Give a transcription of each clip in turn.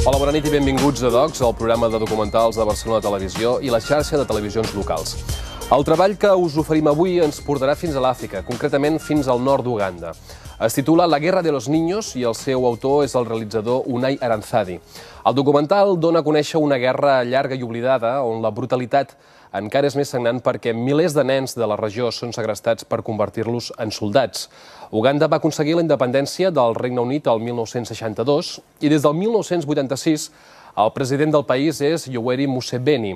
Hola, bona nit i benvinguts a Docs, el programa de documentals de Barcelona Televisió i la xarxa de televisions locals. El treball que us oferim avui ens portarà fins a l'Àfrica, concretament fins al nord d'Uganda. Es titula La guerra de los niños i el seu autor és el realitzador Unai Aranzadi. El documental dona a conèixer una guerra llarga i oblidada on la brutalitat encara és més sagnant perquè milers de nens de la regió són segrestats per convertir-los en soldats. Uganda va aconseguir la independència del Regne Unit el 1962 i des del 1986 el president del país és Yoweri Museveni.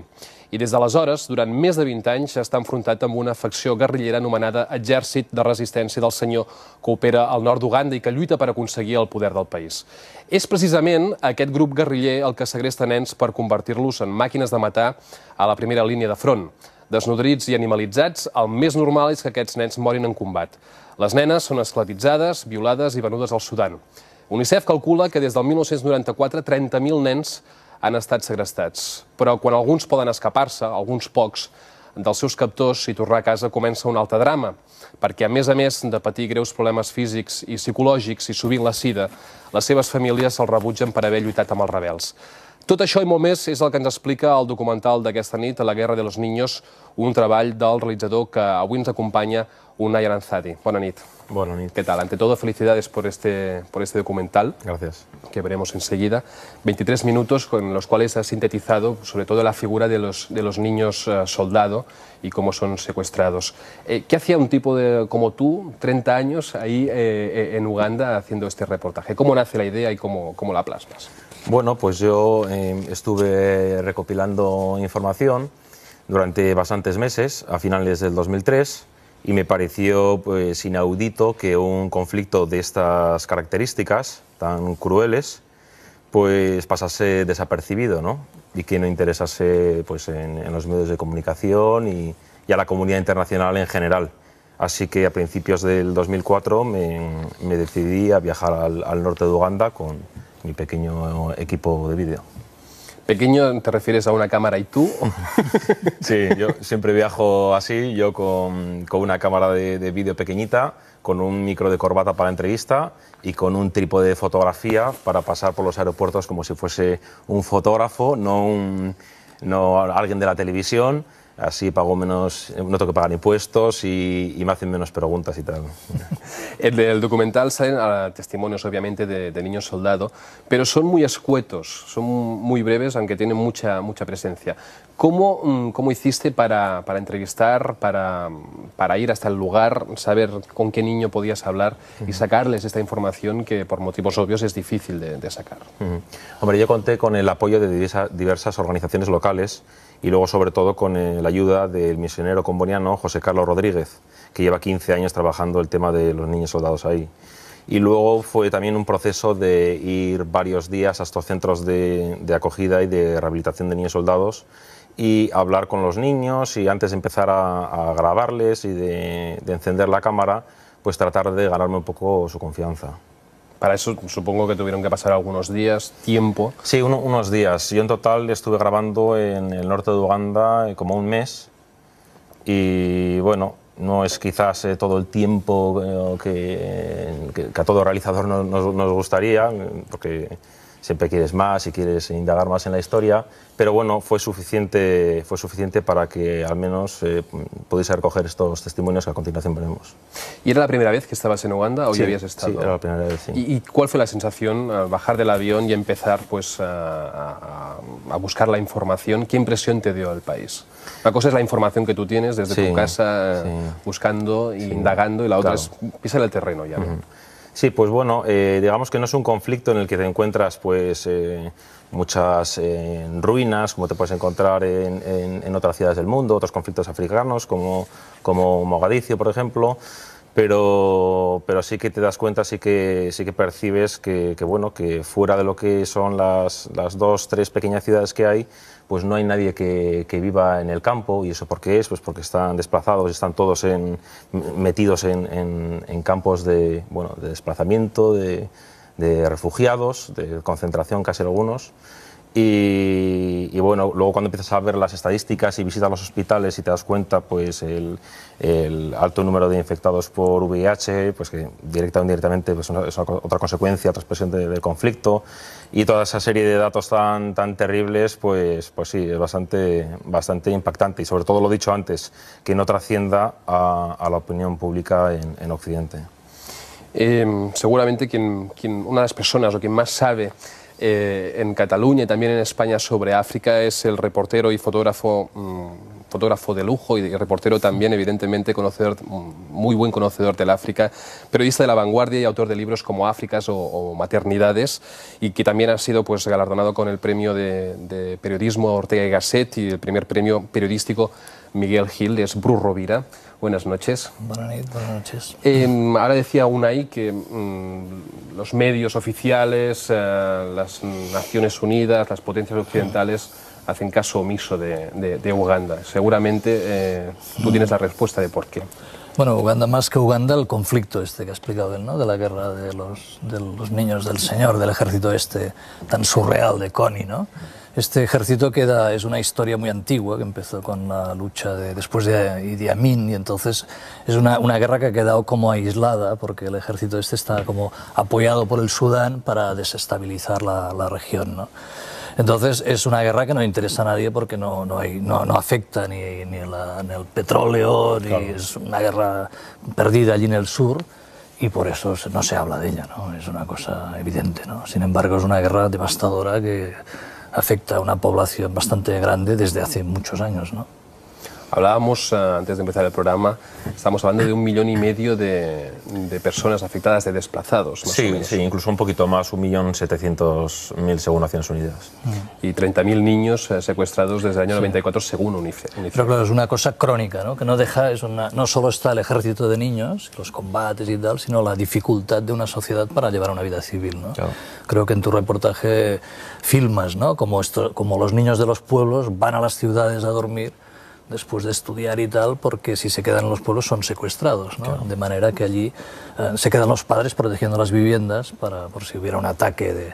I des d'aleshores, durant més de 20 anys, està enfrontat amb una facció guerrillera anomenada Exèrcit de Resistència del Senyor, que opera al nord d'Uganda i que lluita per aconseguir el poder del país. És precisament aquest grup guerriller el que segresta nens per convertir-los en màquines de matar a la primera línia de front. Desnodrits i animalitzats, el més normal és que aquests nens morin en combat. Les nenes són esclavitzades, violades i venudes al Sudan. UNICEF calcula que des del 1994 30.000 nens han estat segrestats. Però quan alguns poden escapar-se, alguns pocs, dels seus captors i tornar a casa comença un altre drama, perquè a més de patir greus problemes físics i psicològics i sovint la sida, les seves famílies se'ls rebutgen per haver lluitat amb els rebels. Tot això i molt més és el que ens explica el documental d'aquesta nit, La guerra de los niños, un treball del realitzador que avui ens acompanya, Unai Aranzadi. Bona nit. Bona nit. ¿Qué tal? Ante todo, felicidades por este documental. Gracias. Que veremos enseguida. 23 minutos con los cuales has sintetizado sobre todo la figura de los niños soldado y cómo son secuestrados. ¿Qué hacía un tipo como tú, 30 años, ahí en Uganda haciendo este reportaje? ¿Cómo nace la idea y cómo la plasmas? Bueno, pues yo estuve recopilando información durante bastantes meses, a finales del 2003, y me pareció pues inaudito que un conflicto de estas características tan crueles pues pasase desapercibido, ¿no? Y que no interesase pues en los medios de comunicación y a la comunidad internacional en general. Así que a principios del 2004 me decidí a viajar al norte de Uganda con mi pequeño equipo de vídeo. ¿Pequeño te refieres a una cámara y tú? Sí, yo siempre viajo así, yo con una cámara de vídeo pequeñita, con un micro de corbata para entrevista y con un trípode de fotografía para pasar por los aeropuertos como si fuese un fotógrafo, no alguien de la televisión. Así pago menos, no tengo que pagar impuestos y me hacen menos preguntas y tal. En el documental salen testimonios, obviamente, de niños soldado, pero son muy escuetos, son muy breves, aunque tienen mucha presencia. ¿Cómo hiciste para entrevistar, para ir hasta el lugar, saber con qué niño podías hablar y sacarles esta información que, por motivos obvios, es difícil de sacar? Hombre, yo conté con el apoyo de diversas organizaciones locales y luego, sobre todo, con la ayuda del misionero comboniano José Carlos Rodríguez, que lleva 15 años trabajando el tema de los niños soldados ahí. Y luego fue también un proceso de ir varios días a estos centros de acogida y de rehabilitación de niños soldados y hablar con los niños y antes de empezar a grabarles y de encender la cámara, pues tratar de ganarme un poco su confianza. Para eso supongo que tuvieron que pasar algunos días, tiempo. Sí, unos días. Yo en total estuve grabando en el norte de Uganda como un mes y bueno, no es quizás todo el tiempo que a todo realizador nos gustaría, porque siempre quieres más y quieres indagar más en la historia, pero bueno, fue suficiente para que al menos pudiese recoger estos testimonios que a continuación veremos. ¿Y era la primera vez que estabas en Uganda o ya habías estado? Sí, era la primera vez, sí. ¿Y cuál fue la sensación al bajar del avión y empezar pues, a buscar la información? ¿Qué impresión te dio el país? Una cosa es la información que tú tienes desde tu casa, buscando e indagando, y la otra es pisar el terreno ya, ¿no? Sí, pues bueno, digamos que no es un conflicto en el que te encuentras pues muchas ruinas, como te puedes encontrar en otras ciudades del mundo, otros conflictos africanos como Mogadiscio, por ejemplo, pero sí que te das cuenta, sí que percibes que bueno, que fuera de lo que son las 2 o 3 pequeñas ciudades que hay, pues no hay nadie que viva en el campo. ¿Y eso por qué es? Pues porque están desplazados, están todos metidos en campos de desplazamiento, de refugiados, de concentración casi algunos. Y bueno, luego cuando empiezas a ver las estadísticas y visitas los hospitales y te das cuenta pues el alto número de infectados por VIH, pues que directa o indirectamente pues es otra consecuencia, otra expresión del conflicto, y toda esa serie de datos tan terribles, pues sí, es bastante impactante, y sobre todo lo dicho antes, que no trascienda a la opinión pública en Occidente. Seguramente una de las personas o quien más sabe en Cataluña y también en España sobre África es el reportero y fotógrafo de lujo y reportero también, evidentemente, muy buen conocedor del África, periodista de La Vanguardia y autor de libros como Áfricas o Maternidades, y que también ha sido pues galardonado con el premio de periodismo Ortega y Gasset y el primer premio periodístico Miguel Gil. Es Bru Rovira. Buenas noches. Buenas noches. Ahora decía Unai que los medios oficiales, las Naciones Unidas, las potencias occidentales hacen caso omiso de Uganda. Seguramente tú tienes la respuesta de por qué. Bueno, Uganda, más que Uganda, el conflicto este que ha explicado él, ¿no? De la guerra de los niños del Señor, del ejército este tan surreal de Kony, ¿no? Este ejército es una historia muy antigua que empezó con la lucha después de Idi Amin, y entonces es una guerra que ha quedado como aislada porque el ejército este está como apoyado por el Sudán para desestabilizar la región, ¿no? Entonces es una guerra que no interesa a nadie porque no afecta ni el petróleo, claro. ni es una guerra perdida allí en el sur. Y por eso no se habla de ella, ¿no? Es una cosa evidente, ¿no? Sin embargo, es una guerra devastadora que afecta a una población bastante grande desde hace muchos años, ¿no? Hablábamos, antes de empezar el programa, estamos hablando de 1,5 millones de personas afectadas, de desplazados, más o menos. Sí, incluso un poquito más, 1.700.000 según Naciones Unidas. Y 30.000 niños secuestrados desde el año 94 según UNICEF. Pero claro, es una cosa crónica, ¿no? Que no deja, no solo está el ejército de niños, los combates y tal, sino la dificultad de una sociedad para llevar una vida civil, ¿no? Claro. Creo que en tu reportaje filmas, ¿no? Como los niños de los pueblos van a las ciudades a dormir después de estudiar y tal, porque si se quedan en los pueblos son secuestrados, ¿no? Claro. De manera que allí se quedan los padres protegiendo las viviendas por si hubiera un ataque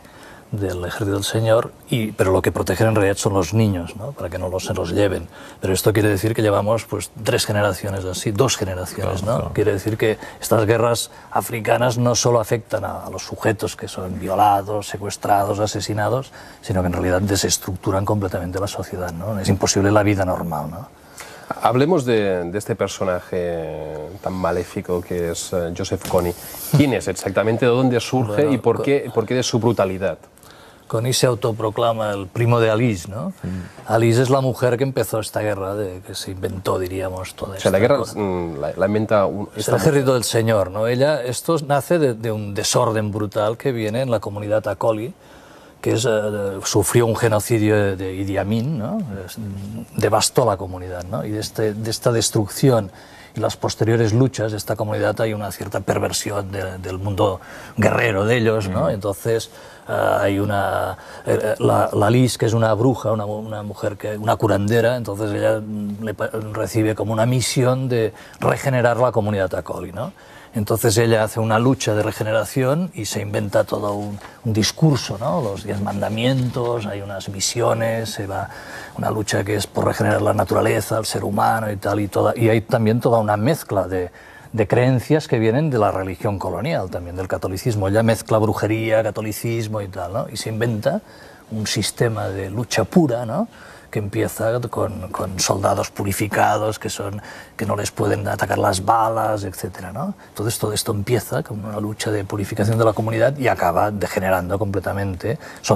del ejército del Señor, pero lo que protegen en realidad son los niños, ¿no? Para que no se los lleven. Pero esto quiere decir que llevamos pues 3 generaciones así, 2 generaciones, claro, ¿no? Claro. Quiere decir que estas guerras africanas no solo afectan a los sujetos que son violados, secuestrados, asesinados, sino que en realidad desestructuran completamente la sociedad, ¿no? Es imposible la vida normal, ¿no? Hablemos de este personaje tan maléfico que es Joseph Kony. ¿Quién es exactamente? ¿De dónde surge? Bueno, ¿y por qué de su brutalidad? Kony se autoproclama el primo de Alice, ¿no? Alice es la mujer que empezó esta guerra, que se inventó, diríamos, toda esta la guerra la inventa... Es el ejército del Señor, ¿no? Esto nace de un desorden brutal que viene en la comunidad Akoli, que sufrió un genocidio de Idi Amin, ¿no? Devastó la comunidad, ¿no? Y de esta destrucción y las posteriores luchas de esta comunidad hay una cierta perversión del mundo guerrero de ellos, ¿no? Entonces hay la Liz, que es una bruja, una mujer, una curandera, entonces ella recibe como una misión de regenerar la comunidad Akoli, ¿no? Entonces ella hace una lucha de regeneración y se inventa todo un discurso, ¿no? Los 10 mandamientos, hay unas misiones, una lucha que es por regenerar la naturaleza, el ser humano y tal, y hay también toda una mezcla de creencias que vienen de la religión colonial, también del catolicismo. Ella mezcla brujería, catolicismo y tal, ¿no? Y se inventa un sistema de lucha pura, ¿no? Que empieza con soldados purificados que no les pueden atacar las balas, etcétera, ¿no? Entonces todo esto empieza con una lucha de purificación de la comunidad y acaba degenerando completamente. Son